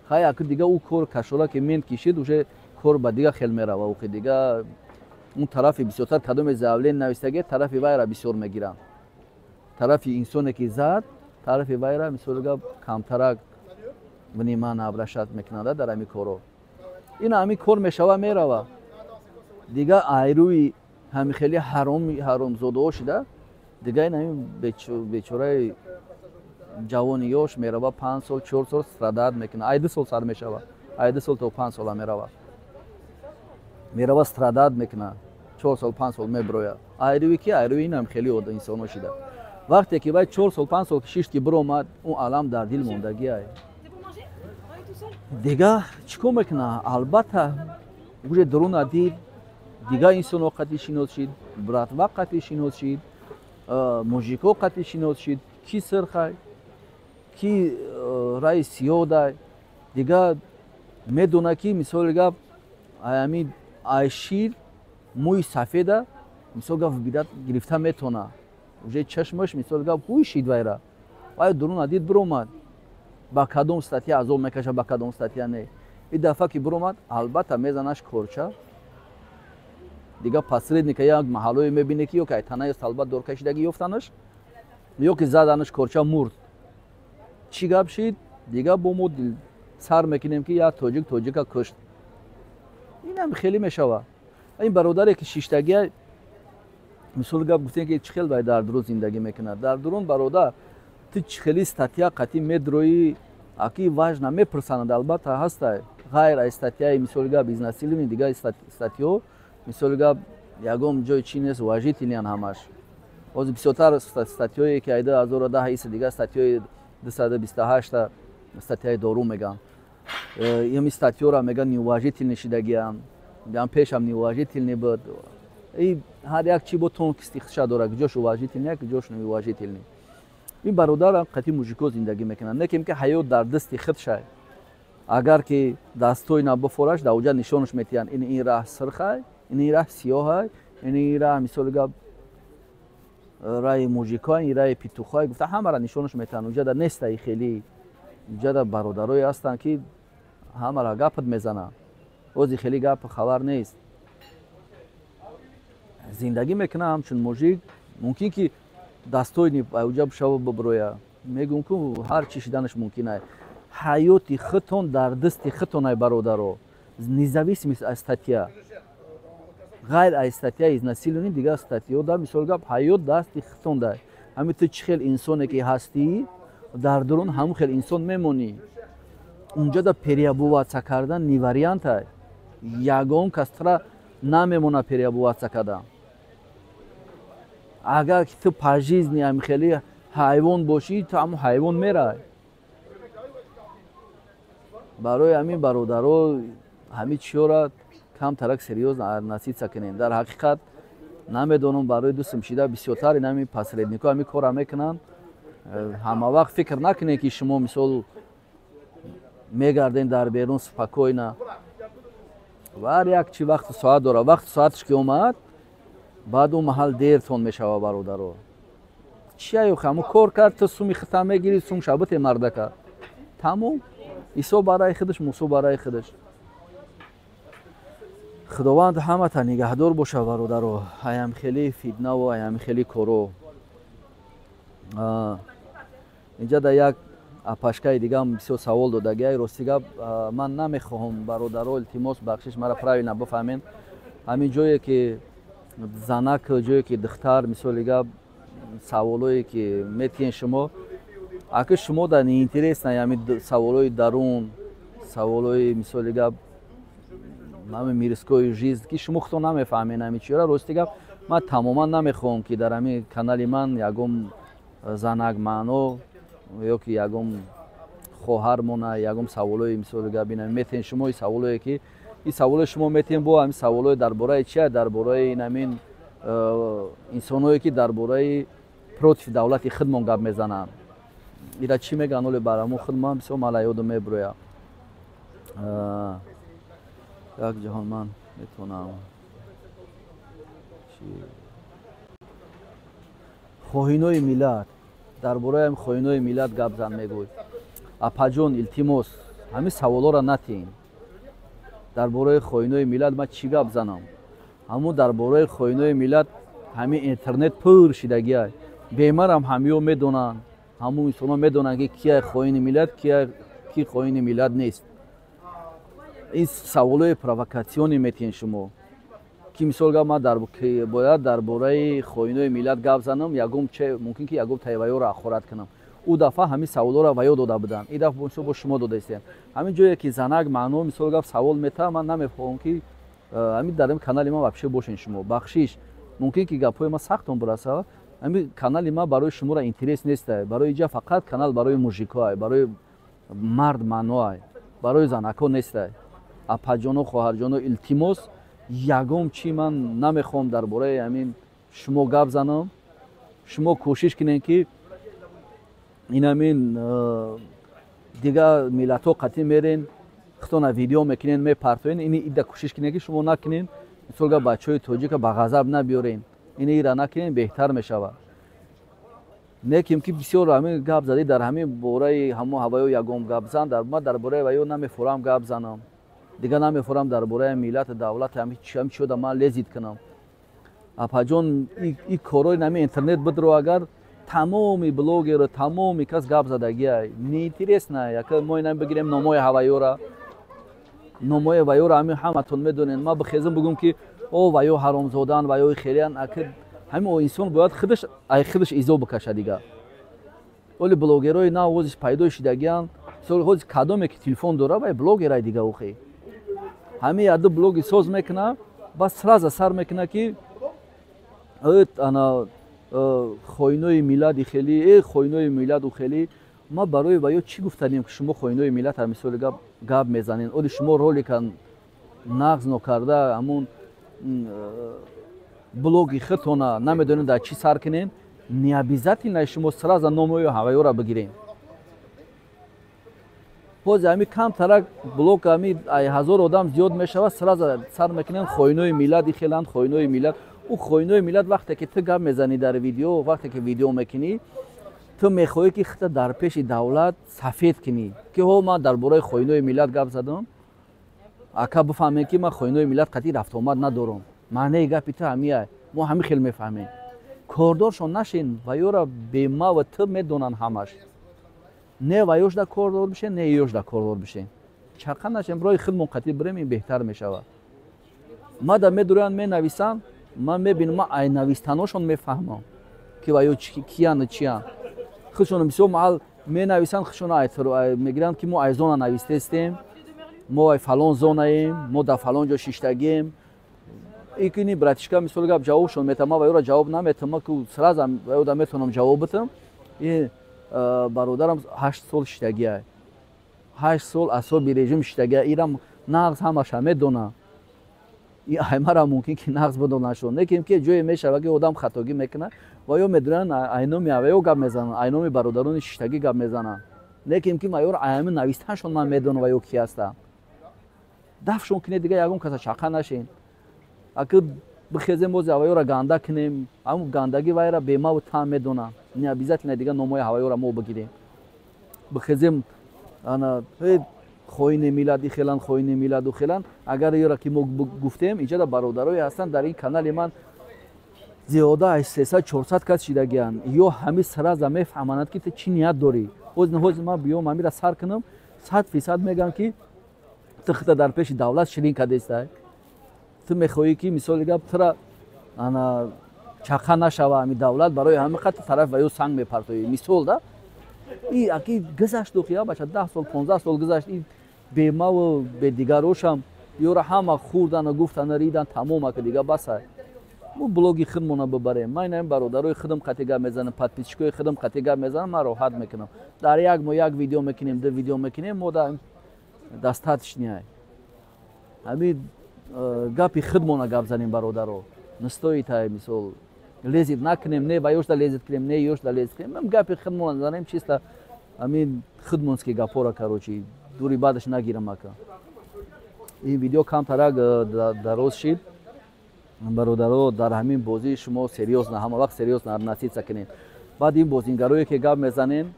A: хай аку дига ӯ кор кашора ки мен кишид уже кор ба дига хел мерава. ухи дига اون طرف بسیارتر کدام زاویه نویسته طرف وای را بسیار میگیرن. طرف انسانی که زد طرف وای را مثلا کمتر ونی من ابرشات میکنه در امی کارو. این امی کار میشوه میروه. دیگه ایروی همی خیلی حرام زاده شده. دیگه این همی بیچاره جوانیاش میروه 5 سال 4 سال استرادت میکنه. 2 سال سر میشوه. 2 سال تا 5 سال میروه. میروه استرادت میکنه. 4 سال 5 سال میبروه. ایروی کی ایروی این هم خیلی اوده انسانو شده. وقتی که باید 4 سال 5 سال کشید که برو اومد اون علم در دل موندگی ای. دیگه چیکار میکنه؟ البته وجود درون دید دیگه انسان قطعی شناس شد، برات قطعی شناس شد، موجیکو قطعی شناس شد، کی سرخای، کی رای سیاده، دیگه میدونه که مثال گفت ایمی شیر موی سفیده مثال گفت بیدت گرفته میتونه. وجود چشمش مثال گفت کوی شید ویرا. وای درون دید برومد. با کدوم استاتیا عذاب میکشه با کدوم استاتیا نه. این دفعه که برومد البته میزنش کورچه. دیگه پسرید که یک محلوی میبینه که یک تنه سالبات دور کشیدگی یافتنش یا که زدنش کورچه مرد. چی گپ شد؟ دیگه با ما سر میکنیم که یا توجیک کشت. این هم خیلی میشوه. این برادری که شیشتگی مثال گپ گفتن که چخیل باید در درون زندگی میکنه. در درون برادر تو چخیلی استاتیا قطعی میدروی اکی واژ نمیپرسند البته هسته غیر از استاتیای مثال گاب بیزنسیلی دیگه استاتیو مثال گاب یکم جای چی نیست واجیتیلیان همش از بسیار استاتیویی که ایده از اون ده هیچ دیگه استاتیوی 228 استاتیای دارو میگن یه استاتیو را میگن نیواجیتیل نشیدگیان بیان پیش هم نیواجیتیل نبود ای هر یک چی با تون کستیخشا داره که جوش واجیتیل نه که جوش نیواجیتیل نه این برادر قطعی موجیکو زندگی میکنن نه که حیات در دستی خود شای اگر که دستوی نبافورش در اوجا نشانش میتیان این راه سرخای این راه سیاه این راه مثال گاب رای موجیکای رای پیتوخای گفته همه را نشانش میتیان اوجا در نیست خیلی اوجا در برادرای هستن که همه را گپت میزنن اوزی خیلی گپ خبر نیست زندگی میکنه همچون موجیک ممکن که دستوی اوجا بشو ببرویا میگم که هر چی شدنش ممکنه حیاتی خطون در دستی خطون برادرو نزاویسم از استاتیا غیر از استاتیا از نسیلونی دیگه استاتیو در مثال گپ حیات دستی خطون ده همین تو چه خیل انسانی که هستی در درون همون خیل انسان میمونی اونجا در پریابواتسا کردن نیواریانت های یگم کسترا نمیمونه پریابواتسا کردن اگر که تو پاجیز نیم خیلی حیوان باشی تو همون حیوان میره برای همین برادرها همین چیو را کم ترک سریوز نصیحت سکنین در حقیقت نمیدونم برای دوستم شیده بسیارتر نمی پسردنیکو همین کار میکنن همه وقت فکر نکنین که شما مثال میگردین در بیرون سپکوینا و هر یک چی وقت ساعت داره وقت ساعتش که اومد بعد اون محل دیرتون میشوه برادرها چی ایو خمو کار کرد تو سومی ختم میگیری سوم شبت مرده کرد تمام ایسا برای خودش موسو برای خودش خداوند همه تا نگهدار باشه برادرو هایم خیلی فیدنه و هایم خیلی کرو اینجا در یک اپاشکای دیگه هم بسیار سوال دادگی راستیگه من نمیخواهم برادرو التماس بخشش مرا پرای نبفهمین همین جایی که زنک جایی که دختر مثالیگه سوالایی که میتین شما اگه شما در اینترس نه یعنی سوالای درون سوالای مثالیگه همین میرسکوی جیز که شما خودتون نمیفهمین همین چیرا راستیگه من تماما نمیخوام که در همین کانال من یگم زنک مانو یا که یگم خواهر مونه یگم سوالای مثالیگه ببینم میتین شما این سوالایی که این سوال شما میتین با همین سوالای درباره چیه درباره این همین انسانایی که درباره پروتف دولت خدمت گپ میزنن اینا چی میگن ولی برامون خدمت بسیار مالایود میبرویا یک جهان من میتونم خواهینای ملت درباره هم خواهینای ملت گپ زن میگوی اپاجون التماس همین سوالا را نتین درباره خواهینای ملت من چی گپ زنم همون درباره خواهینای ملت همین اینترنت پر شدگی های بیمار هم همیو میدونن همون انسانا میدونن که کیه خواهین ملت کی خواهین ملت نیست این سوالای پرووکاسیونی میتین شما که مثال ما باید درباره خواهینای ملت گپ زنم یگم چه ممکن که یگم تایوایو را اخورت کنم او دفعه همین سوالا را وایو داده بودن این دفعه با شما داده استین همین جایی که زنک معنی مثال گپ سوال میته من نمیفهمم که همین در این کانال ما واپس باشین شما بخشش ممکن که گپای ما سختون برسه همین کانال ما برای شما را اینترس نیست برای اینجا فقط کانال برای موژیکا برای مرد معنی برای زنکا نیست اپاجون و خواهرجان و التماس یگم چی من نمیخوام درباره همین شما گپ زنم شما کوشش کنین که این همین دیگه ملت ها قطعی میرین خودتون ویدیو میکنین میپرتوین این ایده کوشش کنین که شما نکنین مثلا بچهای توجیک به غضب نبیارین این ایرا نکنین بهتر میشوه نیکیم که بسیار همین گپ زدی در همین باره همو هوایو یگم گپ زن در ما درباره وایو نمیفورم گپ زنم دیگه نمیفورم درباره ملت دولت همین چی شده من لذت کنم اپاجون این کارای نمی اینترنت بدرو اگر تمامی بلوگر تمامی کس گپ زدگی نیتریس نه یک ما اینم بگیریم نامای هوایو را نامای وایو را همین همتون میدونین ما بخیزم بگم که او وایو حرام زادن وایو خیریان اکید همین او انسان باید خودش ایزو بکشه دیگه ولی بلوگرای نه وزش پیدا شدگیان мисол ҳоз кадоме ки телефон дора вай блогерай дига ухе ҳами аду блоги соз мекуна бас сраза сар мекуна ки ана хоинои миллади хелӣ хоинои милладу хелӣ ма барои ва ё чӣ гуфтанем ки шумо хоинои миллат мисоли гап мезанед оли шумо ролика нағз нокарда ҳамун блоги худтона намедонед аз чӣ сар кунед необязательно шумо сраза номои ҳавайёра бигирем ҳози ҳами камтарак блог ҳами ҳазор одам зиёд мешавад сраза сар мекунем хоинои миллади хеланд хоинои миллат ӯ хоинои миллат вақте ки ту гап мезанӣ дар видео вақте ки видео мекунӣ ту мехоҳӣ ки худта дар пеши давлат сафед кунӣ ки ҳо ман дар бораи хоинои миллат гап задам ака бифаҳмем ки ман хоинои миллат қатъи рафтуомад надорам маънаи гапи ту ҳамия мо ҳами хел мефаҳмем кордоршон нашин ва ёра бема ва ту медонанд ҳамаш не ва ёшда кордор бишен не ёшда кордор бишен чақа нашем роҳи худмон қатъи бирем ин беҳтар мешавад мада медуроянд менависам ман мебинам ман ай навистаношон мефаҳмам ки ва ё кияну чиянд худшон бисёр маҳал менависанд худшон мегиранд ки мо ай зона навистаистем мо ай фалон зонаем мо дар фалон ҷо шиштагем икини братишка мисоли гап ҷавобшон метам ман ва ёра ҷавоб наметам ку сраза ва ёда метавонам ҷавоб битам ин бародарам 8 сол шиштагиай 8 сол асоби режим шиштагиай ирам нағз ҳамаша медонам ин аймара мумкин ки нағз бидонашон неким ки ҷое мешава ки одам хатогӣ мекунад ва ё медонанд айноми аваё гап мезананд айноми бародарони шиштагӣ гап мезананд неким ки майёр айами навистанашон ман медонам ва ё ки ҳастам дафшон кунед дига ягон каса чақа нашин аки бихезем бози ҳавайёра ганда кунем ҳамун гандагӣ вайра бемаву таъм медонам необязательно дига номои ҳавайёра мо бигирем бихезем ана хоини миллади хеланд хоини милладу хеланд агар ёра ки мо гуфтем инҷода бародарое ҳастанд дар ин канали ман зиёда аз 300-400 кас шидагианд ё ҳами сраза мефаҳманд ки ту чӣ ният дорӣ ҳози ман биём ҳамира сар кунам 100% мегам ки ту худта дар пеши давлат ширин кардестай ту мехоҳӣ ки мисоли гап тура ана чақа нашава ҳами давлат барои ҳами хати тараф ва ё санг мепартоӣ мисол да и аки гузашт духия баша 10 сол 15 сол гузашт и бемаву бедигарошам ёра ҳама хурдану гуфтану ридан тамом ака дига басай мо блоги худмона бибарем ман инам бародарои худам қатъи гап мезанам подписчикои худам қатъи гап мезанам ман роҳат мекунам дар як видео мекунем 2 видео мекунем мо достаточняй ҳами гапи худмона гап занем бародаро настоит ай мисол лезит накунем не ва ёшда лезит кунем не ёшда лезит кунем ман гапи худмона занем чиста ҳамин худмонски гапора короче дури баъдаш нагирам ака ин видео камтарак дароз шид бародаро дар ҳамин бозӣ шумо серьёзна ҳама вақт серьёзна насица кунед баъд ин бозингарое ки гап мезанем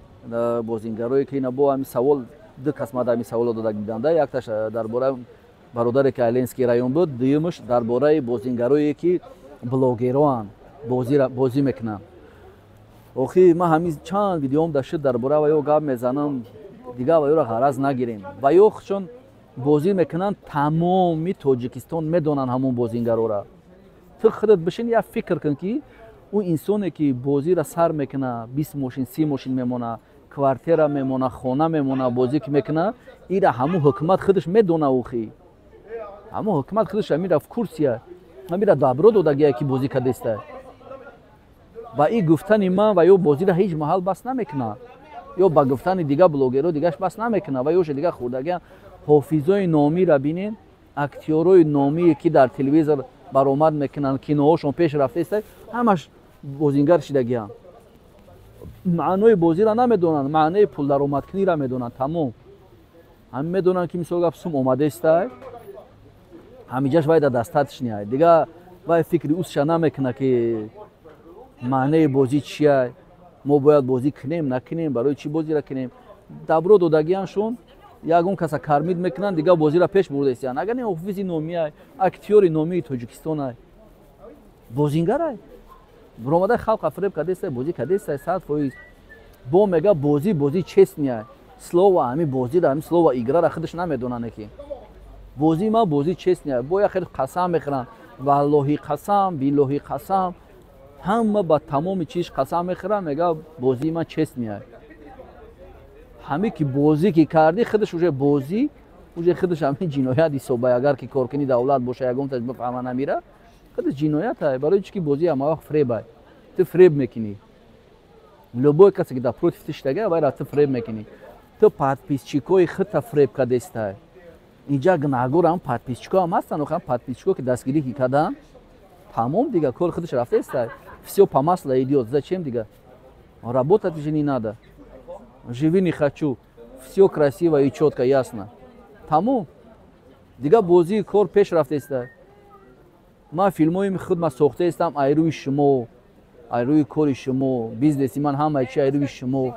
A: бозингарое ки ина бо ҳами савол ду кас мада ҳами саволо дода гиданда якташ дар бораи бародаре ки айленский район буд дуюмаш дар бораи бозингарое ки блогероанд бозӣ мекунанд охи ман ҳами чанд видеом дашуд дар бора ва ё гап мезанам дига ва ёра ғараз нагирем ва ё худшон бозӣ мекунанд тамоми тоҷикистон медонанд ҳамон бозингарора ту худат бишин як фикр кун ки ӯ инсоне ки бозира сар мекуна 20 мошин 30 мошин мемона квартира мемона хона мемона бозӣ ки мекуна ира ҳамун ҳукумат худаш медона ухи ҳамун ҳукумат худаш амира в курсия амира дабро додагия ки бозӣ кардестай ба ин гуфтани ман ва ё бозира ҳеҷ маҳал бас намекуна ё ба гуфтани дига блогеро дигаш бас намекуна ва ёша дига хурдагиан ҳофизои номира бинен актёрои номие ки дар телевизор баромад мекунанд киноҳошон пеш рафтаистай ҳамаш бозингар шидагианд маънои бозира намедонанд маънаи пулдаромадкуниро медонанд тамом ҳам медонанд ки мисол гап сум омадаистай ҳамиҷаш вайда достаточняй дига вай фикри ӯсша намекуна ки маънаи бозӣ чияй мо бояд бозӣ кунем накунем барои чӣ бозира кунем дабро додагианшон ягон каса кармид мекунанд дига бозира пеш бурдаистиянд агар не ҳофизи номиай актёри номии тоҷикистонай бозингарай биромадай халқа фиреб кардестай бозӣ кардестай 100%. Бо мега бозӣ честняй слова ҳами бозира ҳами слова играра худаш намедонане ки бозӣ ма бозӣ честняй бо як хел қасам мехӯранд валлоҳи қасам биллоҳи қасам ҳама ба тамоми чиз қасам мехӯранд мега бозӣ ма честняй ҳамин ки бозӣ ки кардӣ худаш уже бозӣ уже худаш ҳамин ҷиноят ҳисобай. Агар ки коркунӣ давлат боша ягонташ бифаҳма намира худаш ҷиноят ай. Барои чӣ ки бозӣ ҳама вақт фреб ай. Ту фреб мекунӣ. Любой касе ки дар против ту иштага вайра ту фреб мекунӣ. Ту подписчикои худта фреб кардестай. Инҷа гуногор ҳам подписчико ҳам ҳастан, охам подписчико ки дастгирӣ ки кардан тамом дига кори худаш рафтаестай. Всё по маслу идёт. Зачем дига? Работать уже не надо. Живи не хочу. Всё красиво и чётко, ясно. Тамом. Дига бозии кор пеш рафтаестай. Ман филмои худ ман сохтаестам ай рӯи шумо, ай рӯи кори шумо, бизнеси ман ҳамаи чи ай рӯи шумо.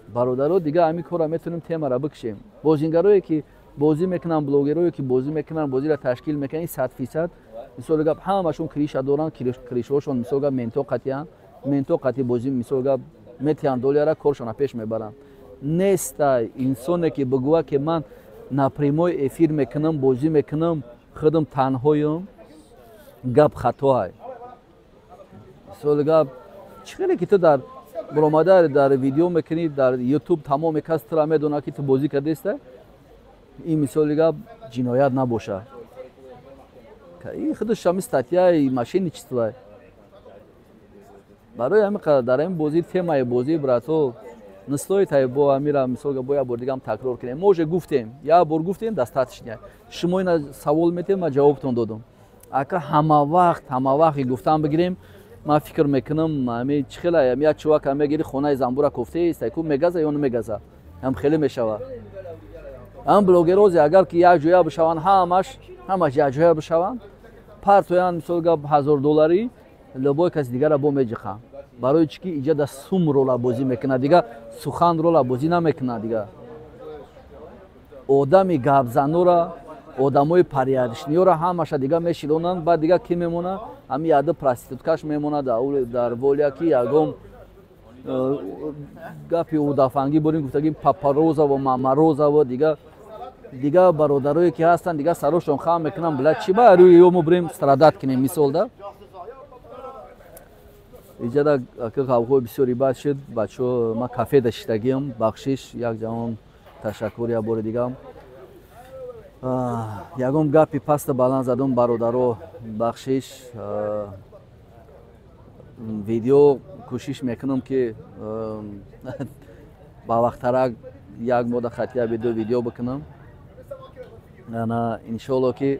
A: Бародаро дига ҳамин корро метавонем темара бикшем. Бозингарое ки бозӣ мекунанд, блогерое ки бозӣ мекунанд, бозиро ташкил мекунанд, 100%. Мисоли гап ҳамашон кириша доранд, киришҳошон мисоли гап ментоқатиянд, ментоқати бозӣ мисоли гап метиҳанд доляра коршона пеш мебаранд. Нестай инсоне ки бигӯя ки ман напрямой эфир мекунам, бозӣ мекунам, худам танҳоям, гап хато ай. Мисоли гап чӣ хеле ки ту дар буромада дар видео мекунӣ, дар YouTube тамоми кас туро медонад ки ту бозӣ кардестай. Ин мисоли гап ҷиноят набоша. Ин худаш ҳамин статьяи мошенничество. Барои ҳамин қадар дар ҳамин бозӣ темаи бозии братҳо не стоит бо амира мисол бо як бор дигам такрор кунем. Мо уже гуфтем, як бор гуфтем достаточно. Шумо ин савол метем, ман ҷавобтон додам. Ака ҳама вақт гуфтан бигирем, ман фикр мекунам ҳамин чӣ хела як чувак мегири хонаи занбура кофтаест, ку мегаза ё намегаза. ҳам хеле мешава. ҳам блогерозе агар ки як ҷоя бишаванд, ҳамаш як ҷоя бишаванд, партоянд мисол гап $1000 любой каси дигара бо меҷиқанд. Барои чӣ ки инҷа да сум рола бозӣ мекунад, дига сухан рола бозӣ намекунад дига. Одами гапзанора, одамои парияришниёро ҳамаша дига мешилонанд, баъд дига ки мемонад? Ҳамин яда проституткаш мемонад дар волия ки ягон гапи удафангӣ борем гуфтагим папарозаво, мамарозаво дига бародарое ки ҳастанд дига сарошон хам мекунанд, била чӣ ба рӯи ё мо бирем страдат кунем мисол да. Иҷада ғавғои бисёри бад шуд. Бачаҳо ман кафе даштагиам, бахшиш як ҷавон ташаккур як бори дигам. Ягон гапи паста баланд задам бародаро, бахшиш. Видео кӯшиш мекунам ки ба вақтарак як мода хатия видео бикунам. Ана иншоалло ки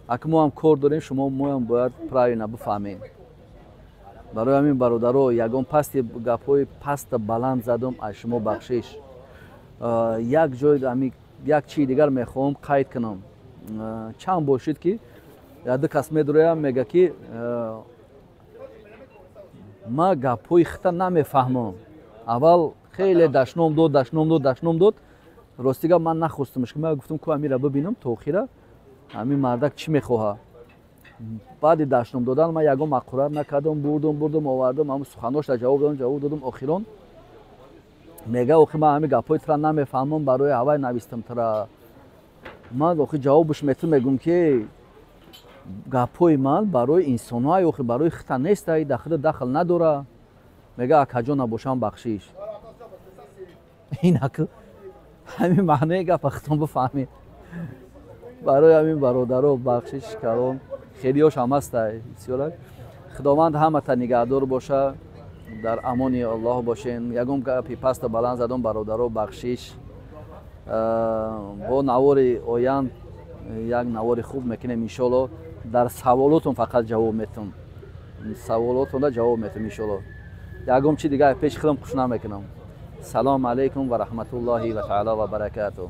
A: ака мо ҳам кор дорем, шумо мо ҳам бояд правилна бифаҳмем. Барои ҳамин бародаро ягон пасти гапҳои паста баланд задам аз шумо бахшиш. Як ҷой як чизи дигар мехоҳам қайд кунам. Чанд бор шуд ки яду кас медороям мега ки ман гапҳои худта намефаҳмам. Аввал хеле дашном дод. Рости гап ман нахостамш ки ман гуфтам ку амира бибинам то охира ҳамин мардак чӣ мехоҳад. баъди дашном додан ман ягон мақурат накардам, бурдам овардам, ҳамн суханошда ҷавоб додам. Охирон мега охи ман ҳамин гапҳои тура намефаҳмам, барои ҳавай навистам тура. Ман охи ҷавобш метавонам мегӯям ки гапҳои ман барои инсонҳои охи барои худта нестай, дар худа дахл надора. Мега акаҷон набошам бахшиш. Инак ҳамин маънои гапа худтон бифаҳмед. барои ҳамин бародаро бахшиш калон хелиёш ҳам ҳастай. бисёрак худованд ҳамата нигаҳдор боша, дар амони Аллоҳ бошен. Ягон гапи паста баланд задам бародаро бахшиш. бо навори оянд як навори хуб мекунем иншоалло. дар саволотон фақат ҷавоб метавонам. Саволотонда ҷавоб метавонам иншоалло. ягон чи дигар пеши худам хушна мекунам. салому алайкум ва раҳматуллоҳи ва таъала ва баракатуҳ.